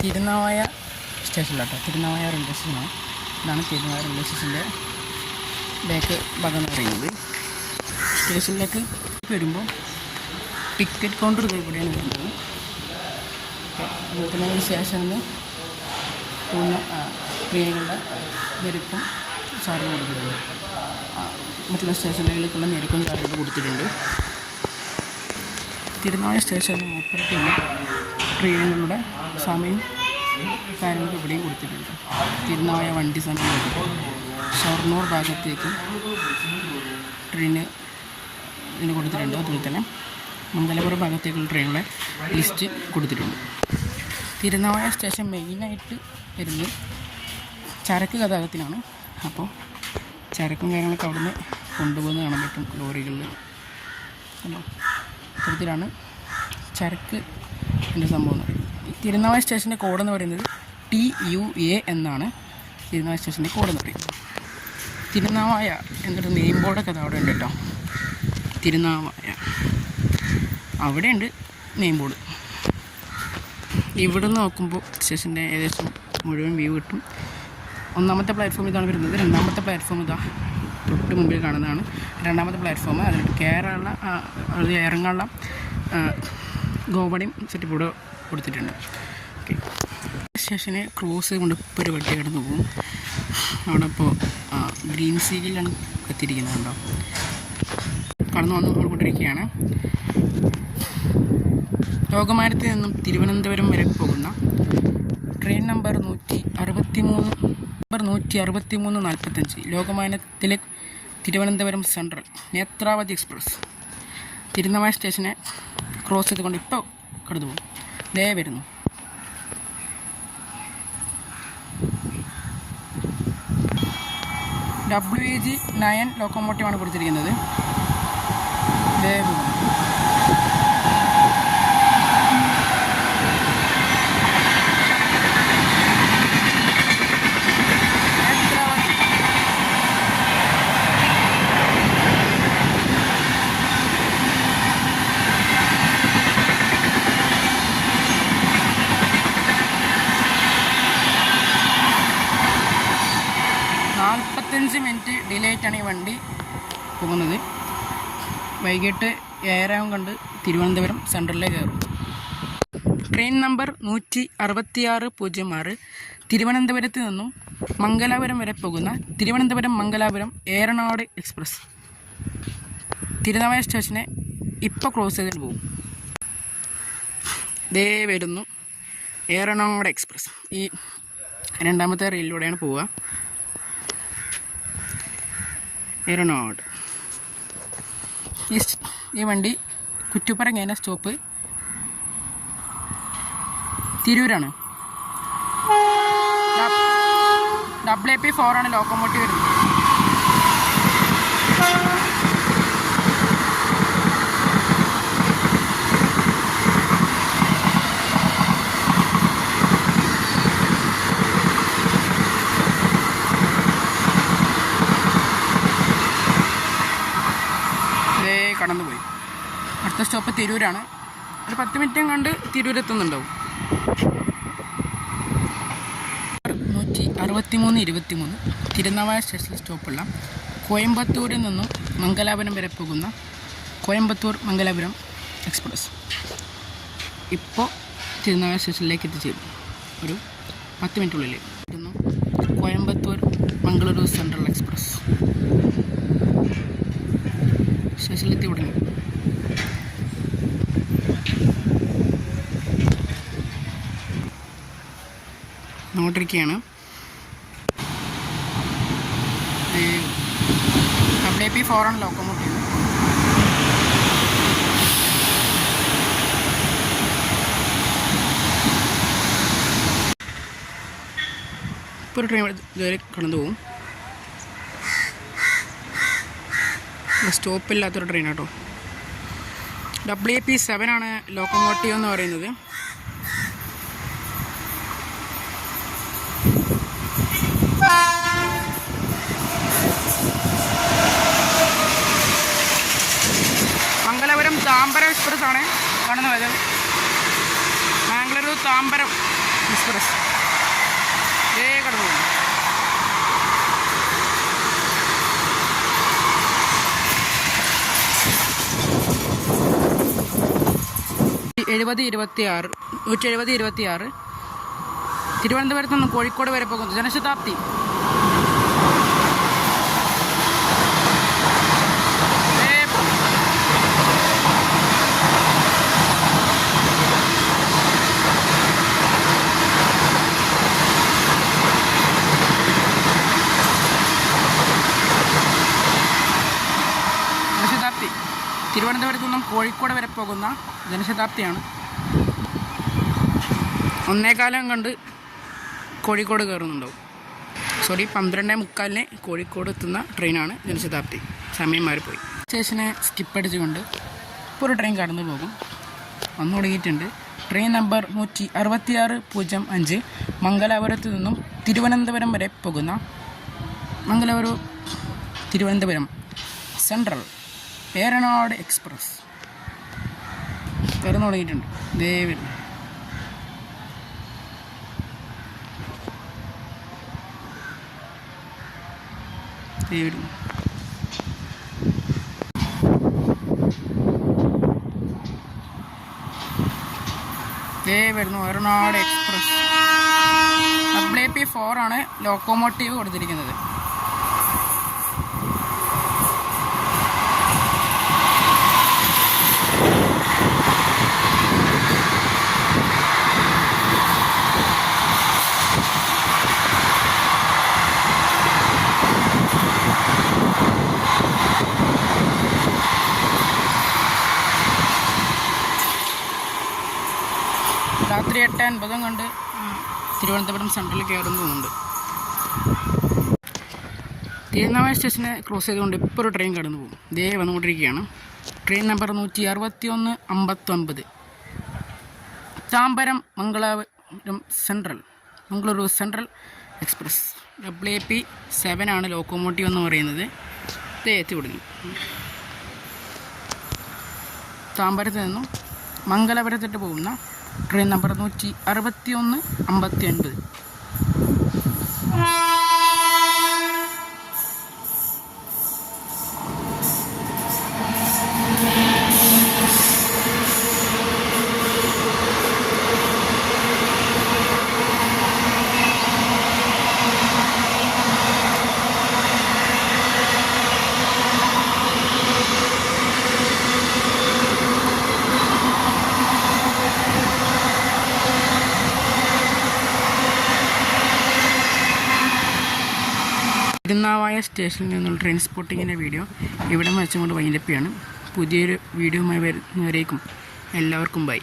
Thirunavaya സ്റ്റേഷനിലാട്ടോ. Thirunavaya railway സ്റ്റേഷനാണ്. ഇതാണ് Thirunavaya railway സ്റ്റേഷൻ്റെ ബാക്ക് ഭാഗം എന്ന് പറയുന്നത്. സ്റ്റേഷനിലേക്ക് വരുമ്പോൾ ടിക്കറ്റ് കൗണ്ടർ ഇവിടെയാണ് വരുന്നത്. തിരുനാവായ സ്റ്റേഷനിൽ നിന്ന് പോകുന്ന ട്രെയിനുകളുടെ നിരക്കും ചാർജ് കൊടുത്തിട്ടുണ്ട്. മറ്റുള്ള സ്റ്റേഷനുകളിലേക്കുള്ള നിരക്കും ചാർജ് കൊടുത്തിട്ടുണ്ട്. തിരുനാവായ സ്റ്റേഷനിൽ ഓപ്പറേറ്റ് ചെയ്യുന്ന ട്രെയിനുകളുടെ സമയം കാര്യങ്ങൾ ഇവിടെയും കൊടുത്തിട്ടുണ്ട്. തിരുനാവായ വണ്ടി സമയം ഷൊർണൂർ ഭാഗത്തേക്ക് ട്രെയിന് ഇതിന് കൊടുത്തിട്ടുണ്ട്. അതുപോലെ തന്നെ മംഗലാപുരം ഭാഗത്തേക്കുള്ള ട്രെയിനുകളുടെ ലിസ്റ്റ് കൊടുത്തിട്ടുണ്ട്. തിരുനാവായ സ്റ്റേഷൻ മെയിനായിട്ട് വരുന്നത് ചരക്ക് ഗതാഗതത്തിനാണ്. അപ്പോൾ ചരക്കും കാര്യങ്ങളൊക്കെ അവിടെ നിന്ന് കൊണ്ടുപോകുന്ന കാണാൻ പറ്റും ലോറികളിൽ. ഇത്തരത്തിലാണ് ചരക്ക് എൻ്റെ സംഭവം എന്ന് പറയുന്നത്. തിരുനാവായ സ്റ്റേഷൻ്റെ കോഡ് എന്ന് പറയുന്നത് TUA എന്നാണ് തിരുനാവായ സ്റ്റേഷൻ്റെ കോഡ് എന്ന് പറയുന്നത്. തിരുനാവായ എന്നൊരു നെയിം ബോർഡൊക്കെ അവിടെ ഉണ്ട് കേട്ടോ. തിരുനാവായ അവിടെയുണ്ട് നെയിം ബോർഡ്. ഇവിടെ നിന്ന് നോക്കുമ്പോൾ സ്റ്റേഷൻ്റെ ഏകദേശം മുഴുവൻ വ്യൂ കിട്ടും. ഒന്നാമത്തെ പ്ലാറ്റ്ഫോം ഇതാണ് വരുന്നത്. രണ്ടാമത്തെ പ്ലാറ്റ്ഫോം ഇതാ തൊട്ട് മുമ്പിൽ കാണുന്നതാണ് രണ്ടാമത്തെ പ്ലാറ്റ്ഫോം. അതിലോട്ട് കയറാനുള്ള അത് ഇറങ്ങാനുള്ള ഗോവണിയും സെറ്റപ്പ് ഇവിടെ കൊടുത്തിട്ടുണ്ട്. ഓക്കെ, സ്റ്റേഷനെ ക്രോസ് കൊണ്ട് ഇപ്പോൾ ഒരു വണ്ടി കടന്നു പോകും. അവിടെ ഇപ്പോൾ ഗ്രീൻ സീലിലാണ് എത്തിയിരിക്കുന്നത്. കണ്ടോ, കടന്നു വന്നുകൊണ്ടിരിക്കുകയാണ്. ലോകമാന്യത്തിൽ നിന്നും തിരുവനന്തപുരം വരെ പോകുന്ന ട്രെയിൻ നമ്പർ 163-45 ലോകമാന്യത്തിലെ തിരുവനന്തപുരം സെൻട്രൽ നേത്രാവതി എക്സ്പ്രസ് തിരുനാവായ സ്റ്റേഷനെ ക്രോസ് ചെയ്തുകൊണ്ട് ഇപ്പോൾ കടന്നു പോകും. ദേ വരുന്നു. WAG-9 ലോക്കോമോട്ടീവാണ് കൊടുത്തിരിക്കുന്നത്. ദേ പോകുന്നു. മിനിറ്റ് ഡിലേ ആയിട്ടാണ് ഈ വണ്ടി പോകുന്നത്. വൈകിട്ട് 7 കണ്ട് തിരുവനന്തപുരം സെൻട്രലിലേക്ക് കയറും. ട്രെയിൻ നമ്പർ 16606 തിരുവനന്തപുരത്ത് നിന്നും മംഗലാപുരം വരെ പോകുന്ന തിരുവനന്തപുരം മംഗലാപുരം ഏറനാട് എക്സ്പ്രസ് തിരുനാവായ സ്റ്റേഷനെ ഇപ്പോൾ ക്രോസ് ചെയ്തിട്ട് പോകും. ദേ വരുന്നു ഏറനാട് എക്സ്പ്രസ്. ഈ രണ്ടാമത്തെ റെയിലിലൂടെയാണ് പോവുക. ഏറനാട് ഈ വണ്ടി കുറ്റിപ്പുറം കഴിഞ്ഞ സ്റ്റോപ്പ് തിരൂരാണ്. WAP-4 ആണ് ലോക്കോമോട്ടീവ് വരുന്നത്. കടന്നുപോയി. അടുത്ത സ്റ്റോപ്പ് തിരൂരാണ്. ഒരു 10 മിനിറ്റും കണ്ട് തിരൂരെത്തുന്നുണ്ടാവും. 163-23 തിരുനാവായ സ്റ്റേഷനിൽ സ്റ്റോപ്പുള്ള കോയമ്പത്തൂരിൽ നിന്നും മംഗലാപുരം വരെ പോകുന്ന കോയമ്പത്തൂർ മംഗലാപുരം എക്സ്പ്രസ് ഇപ്പോൾ തിരുനാവായ സ്റ്റേഷനിലേക്ക് എത്തിച്ചേരും. ഒരു 10 മിനിറ്റുള്ളിൽ കോയമ്പത്തൂർ മംഗളൂരു സെൻട്രൽ എക്സ്പ്രസ് സ്റ്റേഷനിലെത്തി ഉടനെ നോട്ടിരിക്കുകയാണ്. WAP-4 ആണ് ലോക്കോമോട്ടീവ്. ഇപ്പോൾ ഒരു ട്രെയിൻ ഇതുവരെ കടന്നു പോകും. സ്റ്റോപ്പില്ലാത്തൊരു ട്രെയിൻ കേട്ടോ. WAP-7 ആണ് ലോക്കോമോട്ടീവ് എന്ന് പറയുന്നത്. മംഗലാപുരം താമ്പരം എക്സ്പ്രസ് ആണ് കാണുന്നത്. മാംഗ്ലൂരു താമ്പരം എക്സ്പ്രസ് കടന്നു പോകുന്നു. തിരുവനന്തപുരത്ത് നിന്ന് കോഴിക്കോട് വരെ പോകുന്നു ജനശതാബ്ദി. തിരുവനന്തപുരത്ത് നിന്നും കോഴിക്കോട് വരെ പോകുന്ന ജനശതാബ്ദിയാണ്. 1:15 കണ്ട് കോഴിക്കോട് കയറുന്നുണ്ടാവും. 12:45 കോഴിക്കോട് എത്തുന്ന ട്രെയിനാണ് ജനശതാബ്ദി. സമയം മാറിപ്പോയി. സ്റ്റേഷനെ സ്കിപ്പ് അടിച്ചുകൊണ്ട് ഇപ്പോൾ ഒരു ട്രെയിൻ കടന്നു പോകും. വന്നു തുടങ്ങിയിട്ടുണ്ട്. ട്രെയിൻ നമ്പർ 16605 മംഗലാപുരത്ത് നിന്നും തിരുവനന്തപുരം വരെ പോകുന്ന തിരുവനന്തപുരം സെൻട്രൽ ഏറനാട് എക്സ്പ്രസ് കയറുന്നു തുടങ്ങിയിട്ടുണ്ട്. ദേവിൽ വരുന്നു ഏറനാട് എക്സ്പ്രസ്. WP4 ആണ് ലോക്കോമോട്ടീവ് കൊടുത്തിരിക്കുന്നത്. രാത്രി 8:50 കണ്ട് തിരുവനന്തപുരം സെൻട്രലിൽ കയറുന്നുണ്ട്. തിരുനാവായ സ്റ്റേഷനെ ക്രോസ് ചെയ്തുകൊണ്ട് ഇപ്പോൾ ഒരു ട്രെയിൻ കടന്നു പോകും. വന്നുകൊണ്ടിരിക്കുകയാണ്. Train number 16159 Tambaram Mangaluru central express. WP7 ആണ് ലോക്കോമോട്ടീവ് എന്ന് പറയുന്നത്. എത്തി തുടങ്ങി. താമ്പരത്ത് നിന്നും മംഗലാപുരത്തിട്ട് പോകുന്ന ട്രെയിൻ നമ്പർ 16159. തിരുനാവായ സ്റ്റേഷനിൽ നിന്നുള്ള ട്രെയിൻ സ്പോട്ടിങ്ങിൻ്റെ വീഡിയോ ഇവിടെ വെച്ചുകൊണ്ട് വൈൻഡപ്പ് ചെയ്യാണ്. പുതിയൊരു വീഡിയോയുമായി വരുന്നവരേക്കും എല്ലാവർക്കും ബൈ.